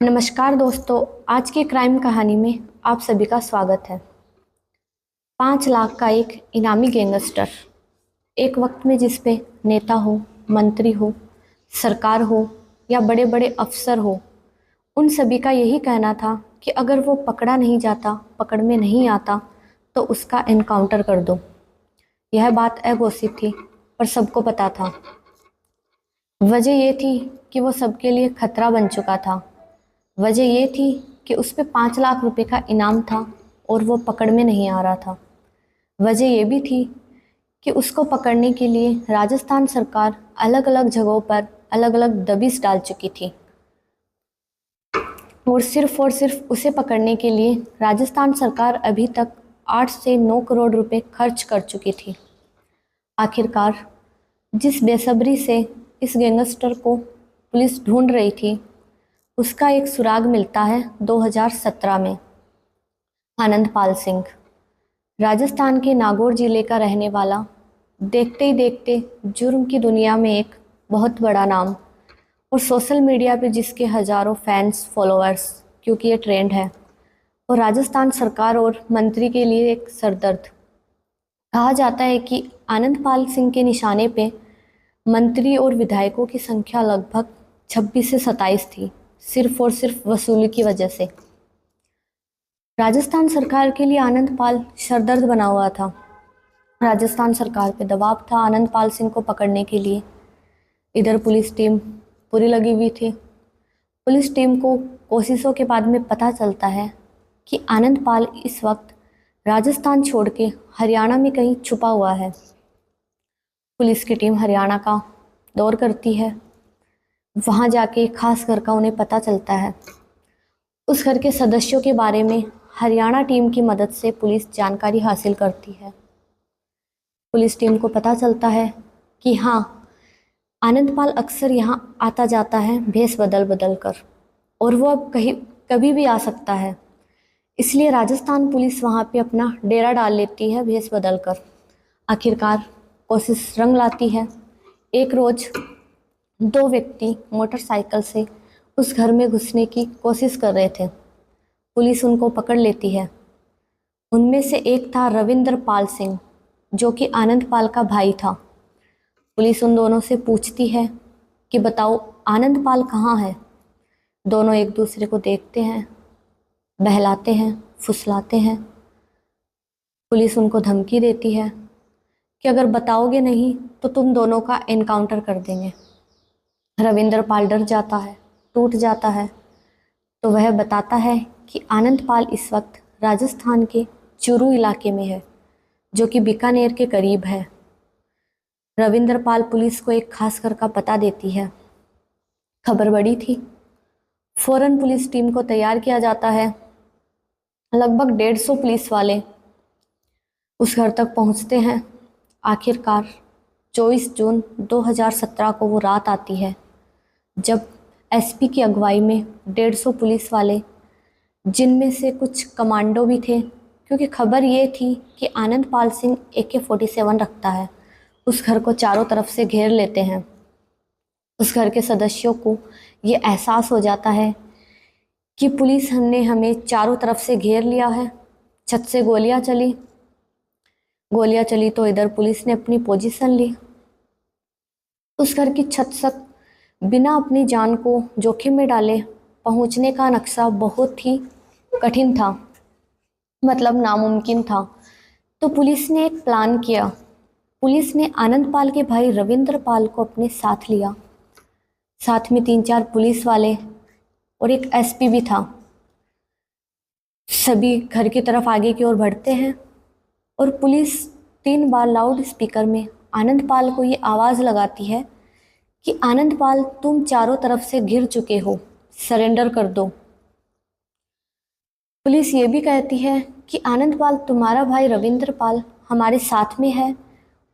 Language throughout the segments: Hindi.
नमस्कार दोस्तों। आज की क्राइम कहानी में आप सभी का स्वागत है। 5 लाख का एक इनामी गैंगस्टर। एक वक्त में जिस पे नेता हो, मंत्री हो, सरकार हो या बड़े बड़े अफसर हो, उन सभी का यही कहना था कि अगर वो पकड़ा नहीं जाता, पकड़ में नहीं आता, तो उसका एनकाउंटर कर दो। यह बात अघोषित थी पर सबको पता था। वजह ये थी कि वो सबके लिए खतरा बन चुका था। वजह ये थी कि उस पे 5 लाख रुपए का इनाम था और वो पकड़ में नहीं आ रहा था। वजह ये भी थी कि उसको पकड़ने के लिए राजस्थान सरकार अलग अलग जगहों पर अलग अलग दबिश डाल चुकी थी और सिर्फ उसे पकड़ने के लिए राजस्थान सरकार अभी तक 8 से 9 करोड़ रुपए खर्च कर चुकी थी। आखिरकार जिस बेसब्री से इस गैंगस्टर को पुलिस ढूंढ रही थी, उसका एक सुराग मिलता है 2017 में। आनंदपाल सिंह, राजस्थान के नागौर जिले का रहने वाला, देखते ही देखते जुर्म की दुनिया में एक बहुत बड़ा नाम और सोशल मीडिया पे जिसके हजारों फैंस फॉलोअर्स, क्योंकि ये ट्रेंड है, और राजस्थान सरकार और मंत्री के लिए एक सरदर्द। कहा जाता है कि आनंदपाल सिंह के निशाने पे मंत्री और विधायकों की संख्या लगभग 26 से 27 थी, सिर्फ और सिर्फ वसूली की वजह से। राजस्थान सरकार के लिए आनंदपाल सरदर्द बना हुआ था। राजस्थान सरकार पे दबाव था आनंदपाल सिंह को पकड़ने के लिए। इधर पुलिस टीम पूरी लगी हुई थी। पुलिस टीम को कोशिशों के बाद में पता चलता है कि आनंदपाल इस वक्त राजस्थान छोड़ के हरियाणा में कहीं छुपा हुआ है। पुलिस की टीम हरियाणा का दौर करती है। वहाँ जाके खास घर का उन्हें पता चलता है। उस घर के सदस्यों के बारे में हरियाणा टीम की मदद से पुलिस जानकारी हासिल करती है। पुलिस टीम को पता चलता है कि हाँ, आनंदपाल अक्सर यहाँ आता जाता है भेष बदल बदल कर, और वो अब कहीं कभी भी आ सकता है। इसलिए राजस्थान पुलिस वहाँ पे अपना डेरा डाल लेती है भेष बदल कर। आखिरकार कोशिश रंग लाती है। एक रोज़ 2 व्यक्ति मोटरसाइकिल से उस घर में घुसने की कोशिश कर रहे थे। पुलिस उनको पकड़ लेती है। उनमें से एक था रविंद्र पाल सिंह, जो कि आनंदपाल का भाई था। पुलिस उन दोनों से पूछती है कि बताओ आनंदपाल कहाँ है। दोनों एक दूसरे को देखते हैं, बहलाते हैं, फुसलाते हैं। पुलिस उनको धमकी देती है कि अगर बताओगे नहीं तो तुम दोनों का एनकाउंटर कर देंगे। रविंद्र पाल डर जाता है, टूट जाता है। तो वह बताता है कि आनंदपाल इस वक्त राजस्थान के चूरू इलाके में है, जो कि बीकानेर के करीब है। रविंद्र पाल पुलिस को एक खास घर का पता देती है। खबर बड़ी थी। फौरन पुलिस टीम को तैयार किया जाता है। लगभग 150 पुलिस वाले उस घर तक पहुंचते हैं। आखिरकार 24 जून 2017 को वो रात आती है जब एसपी की अगुवाई में 150 पुलिस वाले, जिनमें से कुछ कमांडो भी थे, क्योंकि खबर ये थी कि आनंदपाल सिंह AK-47 रखता है, उस घर को चारों तरफ से घेर लेते हैं। उस घर के सदस्यों को ये एहसास हो जाता है कि पुलिस ने हमें चारों तरफ से घेर लिया है। छत से गोलियां चली तो इधर पुलिस ने अपनी पोजीशन ली। उस घर की छत तक बिना अपनी जान को जोखिम में डाले पहुंचने का नक्शा बहुत ही कठिन था, मतलब नामुमकिन था। तो पुलिस ने एक प्लान किया। पुलिस ने आनंदपाल के भाई रविंद्र पाल को अपने साथ लिया। साथ में 3-4 पुलिस वाले और एक एसपी भी था। सभी घर की तरफ आगे की ओर बढ़ते हैं और पुलिस 3 बार लाउड स्पीकर में आनंदपाल को ये आवाज़ लगाती है कि आनंदपाल, तुम चारों तरफ से घिर चुके हो, सरेंडर कर दो। पुलिस ये भी कहती है कि आनंदपाल, तुम्हारा भाई रविंद्र पाल हमारे साथ में है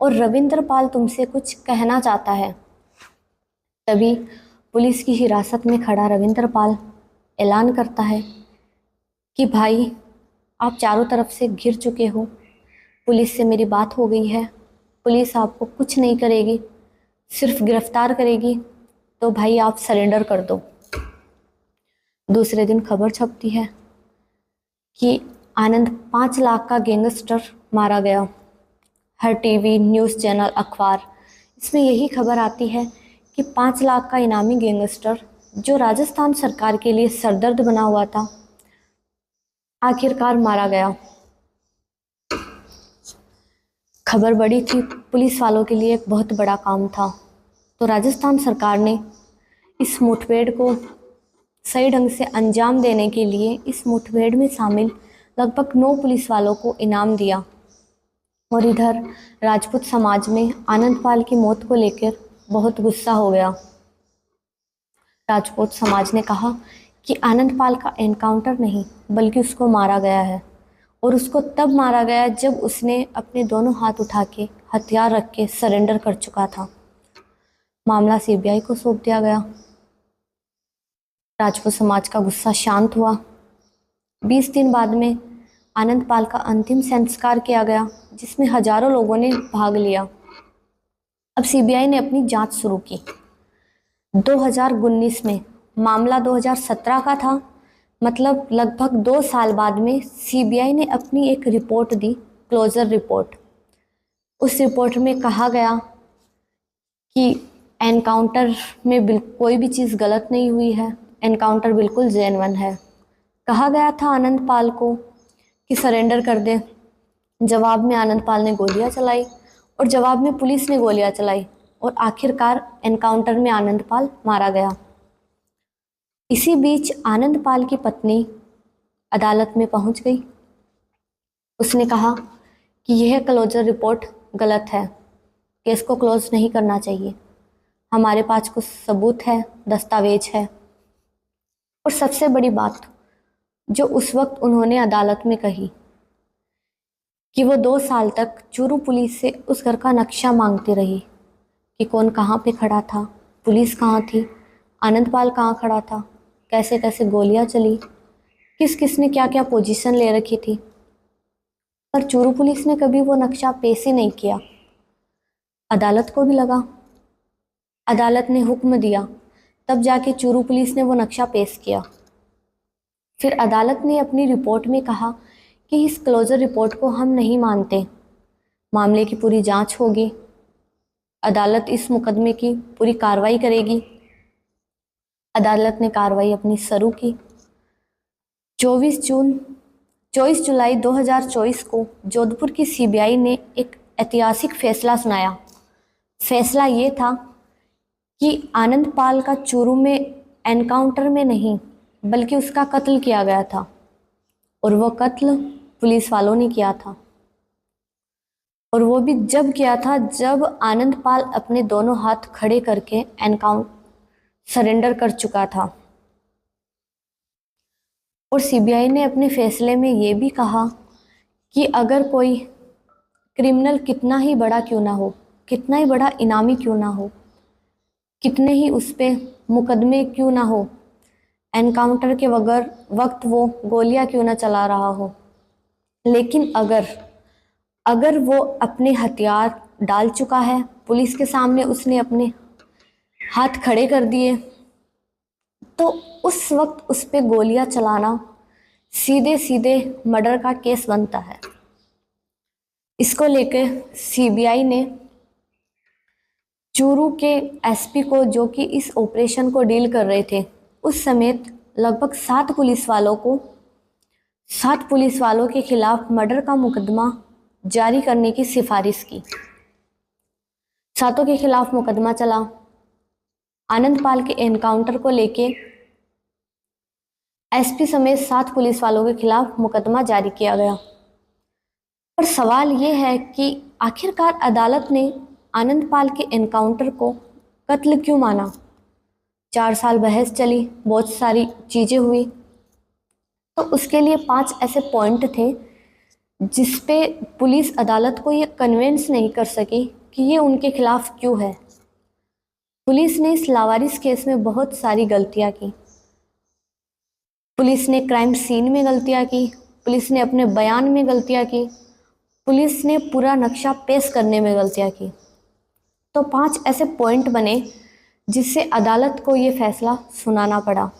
और रविंद्र पाल तुमसे कुछ कहना चाहता है। तभी पुलिस की हिरासत में खड़ा रविंद्र पाल ऐलान करता है कि भाई, आप चारों तरफ से घिर चुके हो, पुलिस से मेरी बात हो गई है, पुलिस आपको कुछ नहीं करेगी, सिर्फ गिरफ्तार करेगी, तो भाई आप सरेंडर कर दो। दूसरे दिन खबर छपती है कि आनंद 5 लाख का गैंगस्टर मारा गया। हर टीवी, न्यूज़ चैनल, अखबार, इसमें यही खबर आती है कि 5 लाख का इनामी गैंगस्टर जो राजस्थान सरकार के लिए सरदर्द बना हुआ था, आखिरकार मारा गया। खबर बड़ी थी, पुलिस वालों के लिए एक बहुत बड़ा काम था। तो राजस्थान सरकार ने इस मुठभेड़ को सही ढंग से अंजाम देने के लिए इस मुठभेड़ में शामिल लगभग 9 पुलिस वालों को इनाम दिया। और इधर राजपूत समाज में आनंदपाल की मौत को लेकर बहुत गुस्सा हो गया। राजपूत समाज ने कहा कि आनंदपाल का एनकाउंटर नहीं बल्कि उसको मारा गया है, और उसको तब मारा गया जब उसने अपने दोनों हाथ उठा के हथियार रख के सरेंडर कर चुका था। मामला सीबीआई को सौंप दिया गया। राजपूत समाज का गुस्सा शांत हुआ। 20 दिन बाद में आनंदपाल का अंतिम संस्कार किया गया, जिसमें हजारों लोगों ने भाग लिया। अब सीबीआई ने अपनी जांच शुरू की। 2019 में, मामला 2017 का था, मतलब लगभग 2 साल बाद में सीबीआई ने अपनी एक रिपोर्ट दी, क्लोजर रिपोर्ट। उस रिपोर्ट में कहा गया कि एनकाउंटर में कोई भी चीज़ गलत नहीं हुई है, एनकाउंटर बिल्कुल जेन्युइन है। कहा गया था आनंदपाल को कि सरेंडर कर दे। जवाब में आनंदपाल ने गोलियां चलाई और जवाब में पुलिस ने गोलियां चलाई, और आखिरकार एनकाउंटर में आनंदपाल मारा गया। इसी बीच आनंदपाल की पत्नी अदालत में पहुंच गई। उसने कहा कि यह क्लोजर रिपोर्ट गलत है, केस को क्लोज नहीं करना चाहिए, हमारे पास कुछ सबूत है, दस्तावेज है। और सबसे बड़ी बात जो उस वक्त उन्होंने अदालत में कही कि वो 2 साल तक चूरू पुलिस से उस घर का नक्शा मांगती रही कि कौन कहाँ पे खड़ा था, पुलिस कहाँ थी, आनंदपाल कहाँ खड़ा था, कैसे कैसे गोलियां चली, किस किस ने क्या क्या पोजीशन ले रखी थी। पर चूरू पुलिस ने कभी वो नक्शा पेश ही नहीं किया। अदालत को भी लगा, अदालत ने हुक्म दिया, तब जाके चूरू पुलिस ने वो नक्शा पेश किया। फिर अदालत ने अपनी रिपोर्ट में कहा कि इस क्लोजर रिपोर्ट को हम नहीं मानते, मामले की पूरी जांच होगी, अदालत इस मुकदमे की पूरी कार्रवाई करेगी। अदालत ने कार्रवाई अपनी शुरू की। 24 जुलाई 2024 को जोधपुर की सीबीआई ने एक ऐतिहासिक फैसला सुनाया। फैसला ये था कि आनंदपाल का चूरू में एनकाउंटर में नहीं बल्कि उसका कत्ल किया गया था, और वो कत्ल पुलिस वालों ने किया था। और वो भी जब किया था जब आनंदपाल अपने दोनों हाथ खड़े करके सरेंडर कर चुका था। और सीबीआई ने अपने फैसले में ये भी कहा कि अगर कोई क्रिमिनल कितना ही बड़ा क्यों ना हो, कितना ही बड़ा इनामी क्यों ना हो, कितने ही उस पे मुकदमे क्यों ना हो, एनकाउंटर के वक्त वो गोलियां क्यों ना चला रहा हो, लेकिन अगर वो अपने हथियार डाल चुका है, पुलिस के सामने उसने अपने हाथ खड़े कर दिए, तो उस वक्त उस पे गोलियां चलाना सीधे सीधे मर्डर का केस बनता है। इसको लेकर सीबीआई ने चूरू के एसपी को, जो कि इस ऑपरेशन को डील कर रहे थे, उस समेत लगभग 7 पुलिस वालों के खिलाफ मर्डर का मुकदमा जारी करने की सिफारिश की। 7 के खिलाफ मुकदमा चला। आनंदपाल के एनकाउंटर को लेके एसपी समेत 7 पुलिस वालों के खिलाफ मुकदमा जारी किया गया। पर सवाल ये है कि आखिरकार अदालत ने आनंदपाल के एनकाउंटर को कत्ल क्यों माना। 4 साल बहस चली, बहुत सारी चीज़ें हुई, तो उसके लिए 5 ऐसे पॉइंट थे जिस पे पुलिस अदालत को ये कन्विंस नहीं कर सकी कि ये उनके खिलाफ क्यों है। पुलिस ने इस लावारिस केस में बहुत सारी गलतियां की। पुलिस ने क्राइम सीन में गलतियां की, पुलिस ने अपने बयान में गलतियां की, पुलिस ने पूरा नक्शा पेश करने में गलतियां की। तो 5 ऐसे पॉइंट बने जिससे अदालत को ये फैसला सुनाना पड़ा।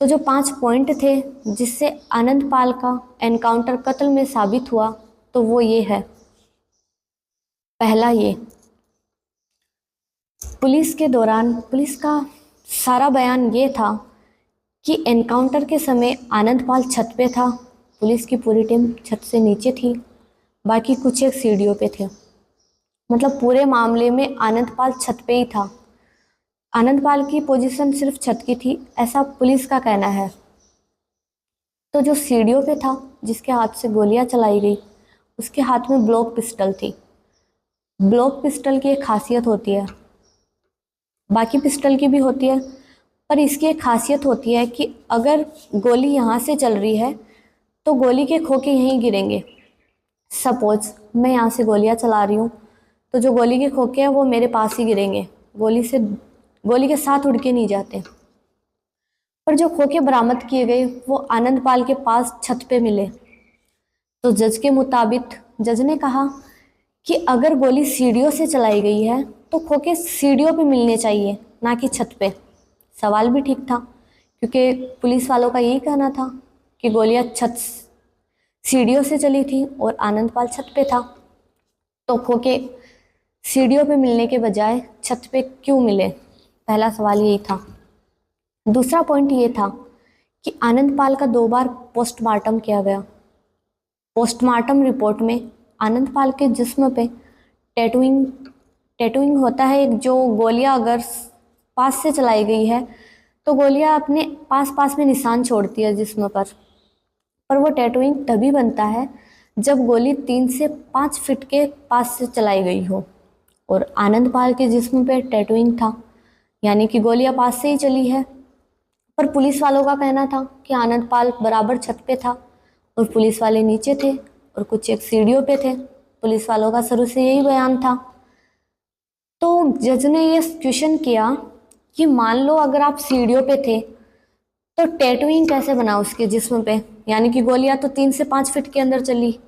तो जो 5 पॉइंट थे जिससे आनंद पाल का एनकाउंटर कत्ल में साबित हुआ, तो वो ये है। पहला, ये पुलिस के दौरान पुलिस का सारा बयान ये था कि एनकाउंटर के समय आनंद पाल छत पे था, पुलिस की पूरी टीम छत से नीचे थी, बाकी कुछ एक सीढ़ियों पे थे। मतलब पूरे मामले में आनंद पाल छत पे ही था। आनंद पाल की पोजीशन सिर्फ छत की थी, ऐसा पुलिस का कहना है। तो जो सीढ़ियों पे था, जिसके हाथ से गोलियां चलाई गई, उसके हाथ में ब्लॉक पिस्टल थी। ब्लॉक पिस्टल की एक खासियत होती है, बाकी पिस्टल की भी होती है, पर इसकी एक खासियत होती है कि अगर गोली यहाँ से चल रही है तो गोली के खोखे यहीं गिरेंगे। सपोज मैं यहाँ से गोलियाँ चला रही हूँ, तो जो गोली के खोखे हैं वो मेरे पास ही गिरेंगे, गोली के साथ उड़ के नहीं जाते। पर जो खोखे बरामद किए गए वो आनंद पाल के पास छत पे मिले। तो जज के मुताबिक जज ने कहा कि अगर गोली सीढ़ियों से चलाई गई है तो खोखे सीढ़ियों पे मिलने चाहिए, ना कि छत पे। सवाल भी ठीक था, क्योंकि पुलिस वालों का यही कहना था कि गोलियां सीढ़ियों से चली थी और आनंद पाल छत पे था, तो खोखे सीढ़ियों पे मिलने के बजाय छत पे क्यों मिले? पहला सवाल यही था। दूसरा पॉइंट ये था कि आनंद पाल का 2 बार पोस्टमार्टम किया गया। पोस्टमार्टम रिपोर्ट में आनंद पाल के जिस्म पे टैटूइंग होता है एक, जो गोलियां अगर पास से चलाई गई है तो गोलियां अपने पास में निशान छोड़ती है जिस्म पर वो टैटूइंग तभी बनता है जब गोली 3 से 5 फीट के पास से चलाई गई हो, और आनंद पाल के जिस्म पे टैटूइंग था, यानी कि गोलियां पास से ही चली है। पर पुलिस वालों का कहना था कि आनंद पाल बराबर छत पे था और पुलिस वाले नीचे थे और कुछ एक सीढ़ियों पे थे। पुलिस वालों का शुरू से यही बयान था। तो जज ने ये क्वेश्चन किया कि मान लो अगर आप सीढ़ियों पे थे तो टैटूइंग कैसे बना उसके जिस्म पे, यानी कि गोलियां तो 3 से 5 फीट के अंदर चली,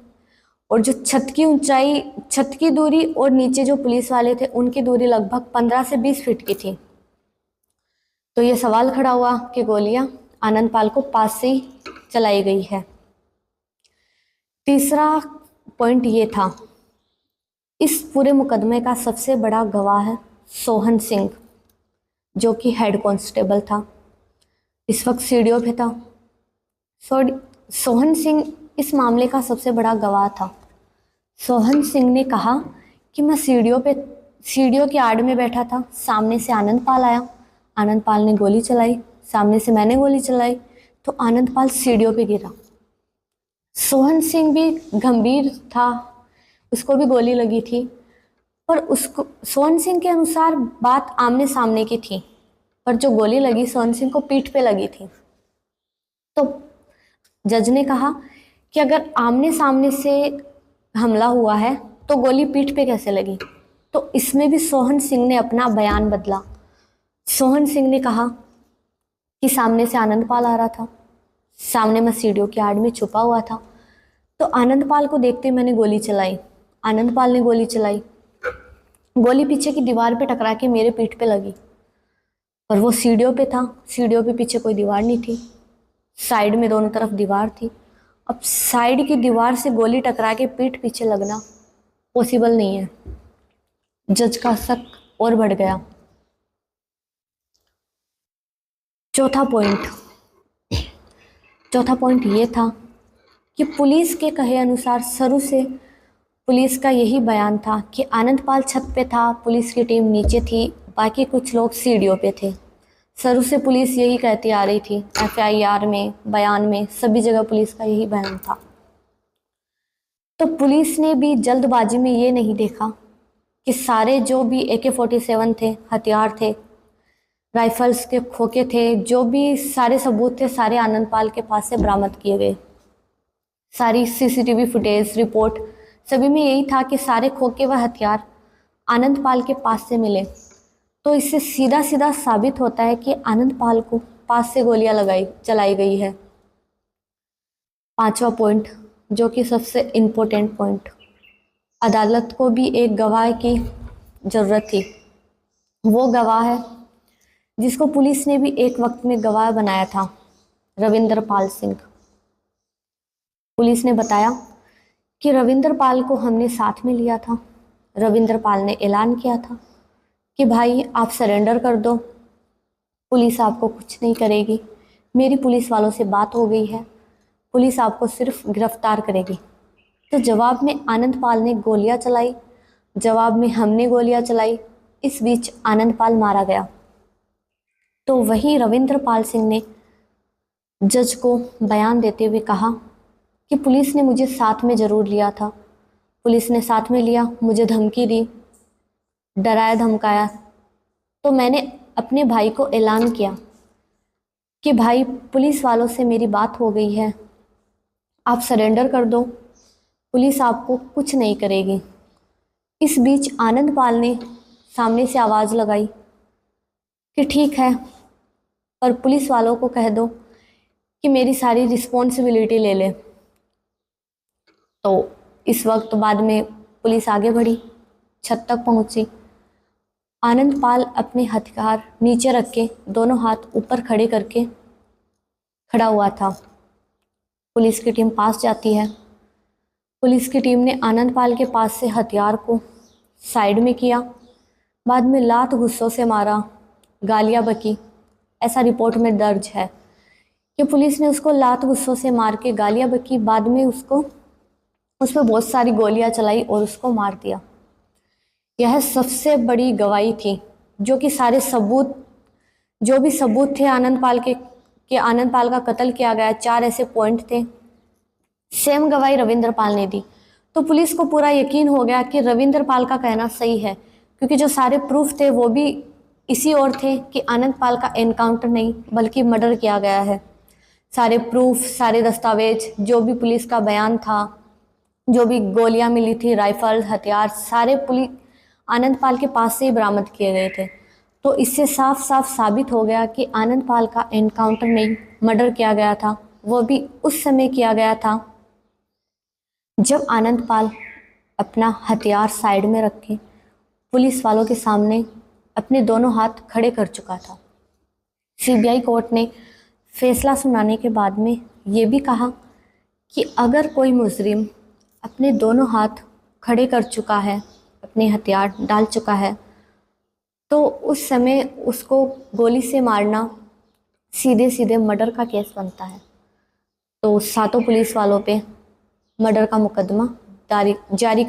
और जो छत की ऊंचाई, छत की दूरी और नीचे जो पुलिस वाले थे उनकी दूरी लगभग 15 से 20 फीट की थी। तो ये सवाल खड़ा हुआ कि गोलियां आनंद पाल को पास से ही चलाई गई है। तीसरा पॉइंट ये था, इस पूरे मुकदमे का सबसे बड़ा गवाह है सोहन सिंह, जो कि हेड कांस्टेबल था, इस वक्त सीढ़ियों पे था। सोहन सिंह इस मामले का सबसे बड़ा गवाह था। सोहन सिंह ने कहा कि मैं सीढ़ियों की आड़ में बैठा था, सामने से आनंद पाल आया, आनंद पाल ने गोली चलाई, सामने से मैंने गोली चलाई, तो आनंद पाल सीढ़ियों पे गिरा। सोहन सिंह भी गंभीर था, उसको भी गोली लगी थी, पर उसको, सोहन सिंह के अनुसार बात आमने सामने की थी, पर जो गोली लगी सोहन सिंह को पीठ पे लगी थी। तो जज ने कहा कि अगर आमने सामने से हमला हुआ है तो गोली पीठ पे कैसे लगी? तो इसमें भी सोहन सिंह ने अपना बयान बदला। सोहन सिंह ने कहा कि सामने से आनंद पाल आ रहा था, सामने मैं सीढ़ियों की आड़ में छुपा हुआ था, तो आनंद पाल को देखते मैंने गोली चलाई, आनंद पाल ने गोली चलाई, गोली पीछे की दीवार पे टकरा के मेरे पीठ पे लगी, पर वो सीढ़ियों पे था, सीढ़ियों पे पीछे कोई दीवार नहीं थी, साइड में दोनों तरफ दीवार थी। अब साइड की दीवार से गोली टकरा के पीठ पीछे लगना पॉसिबल नहीं है। जज का शक और बढ़ गया। चौथा पॉइंट ये था कि पुलिस के कहे अनुसार शुरू से पुलिस का यही बयान था कि आनंद पाल छत पे था, पुलिस की टीम नीचे थी, बाकी कुछ लोग सीढ़ियों पे थे। शुरू से पुलिस यही कहती आ रही थी, FIR में, बयान में, सभी जगह पुलिस का यही बयान था। तो पुलिस ने भी जल्दबाजी में ये नहीं देखा कि सारे जो भी AK-47 थे, हथियार थे, राइफल्स के खोखे थे, जो भी सारे सबूत थे, सारे आनंद पाल के पास से बरामद किए गए। सारी CCTV फुटेज, रिपोर्ट, सभी में यही था कि सारे खोखे व हथियार आनंद पाल के पास से मिले। तो इससे सीधा सीधा साबित होता है कि आनंद पाल को पास से गोलियां चलाई गई है। पांचवा पॉइंट, जो कि सबसे इम्पोर्टेंट पॉइंट, अदालत को भी एक गवाह की ज़रूरत थी। वो गवाह है जिसको पुलिस ने भी एक वक्त में गवाह बनाया था, रविंदर पाल सिंह। पुलिस ने बताया कि रविंदर पाल को हमने साथ में लिया था। रविंदर पाल ने ऐलान किया था कि भाई आप सरेंडर कर दो, पुलिस आपको कुछ नहीं करेगी, मेरी पुलिस वालों से बात हो गई है, पुलिस आपको सिर्फ गिरफ्तार करेगी। तो जवाब में आनंद पाल ने गोलियां चलाई, जवाब में हमने गोलियां चलाई। इस बीच आनंद पाल मारा गया। तो वही रविंद्र पाल सिंह ने जज को बयान देते हुए कहा कि पुलिस ने मुझे साथ में ज़रूर लिया था, पुलिस ने साथ में लिया, मुझे धमकी दी, डराया धमकाया, तो मैंने अपने भाई को ऐलान किया कि भाई पुलिस वालों से मेरी बात हो गई है, आप सरेंडर कर दो, पुलिस आपको कुछ नहीं करेगी। इस बीच आनंद पाल ने सामने से आवाज़ लगाई कि ठीक है, पर पुलिस वालों को कह दो कि मेरी सारी रिस्पॉन्सिबिलिटी ले ले। तो इस वक्त बाद में पुलिस आगे बढ़ी, छत तक पहुंची। आनंद पाल अपने हथियार नीचे रख के दोनों हाथ ऊपर खड़े करके खड़ा हुआ था। पुलिस की टीम पास जाती है। पुलिस की टीम ने आनंद पाल के पास से हथियार को साइड में किया, बाद में लात गुस्सों से मारा, गालियां बकी। ऐसा रिपोर्ट में दर्ज है कि पुलिस ने उसको लात गुस्सों से मार के गालियां बकी, बाद में उस पर बहुत सारी गोलियां चलाई और उसको मार दिया। यह सबसे बड़ी गवाही थी, जो कि सारे सबूत, जो भी सबूत थे आनंद पाल के आनंद पाल का कत्ल किया गया, 4 ऐसे पॉइंट थे, सेम गवाही रविंद्र पाल ने दी। तो पुलिस को पूरा यकीन हो गया कि रविंद्र पाल का कहना सही है, क्योंकि जो सारे प्रूफ थे वो भी इसी ओर थे कि आनंद पाल का एनकाउंटर नहीं बल्कि मर्डर किया गया है। सारे प्रूफ, सारे दस्तावेज, जो भी पुलिस का बयान था, जो भी गोलियां मिली थी, राइफल, हथियार, सारे पुलिस आनंद पाल के पास से ही बरामद किए गए थे। तो इससे साफ साफ साबित हो गया कि आनंद पाल का एनकाउंटर नहीं मर्डर किया गया था, वो भी उस समय किया गया था जब आनंद पाल अपना हथियार साइड में रख के पुलिस वालों के सामने अपने दोनों हाथ खड़े कर चुका था। सीबीआई कोर्ट ने फैसला सुनाने के बाद में ये भी कहा कि अगर कोई मुजरिम अपने दोनों हाथ खड़े कर चुका है, अपने हथियार डाल चुका है, तो उस समय उसको गोली से मारना सीधे सीधे मर्डर का केस बनता है। तो सातों पुलिस वालों पे मर्डर का मुकदमा जारी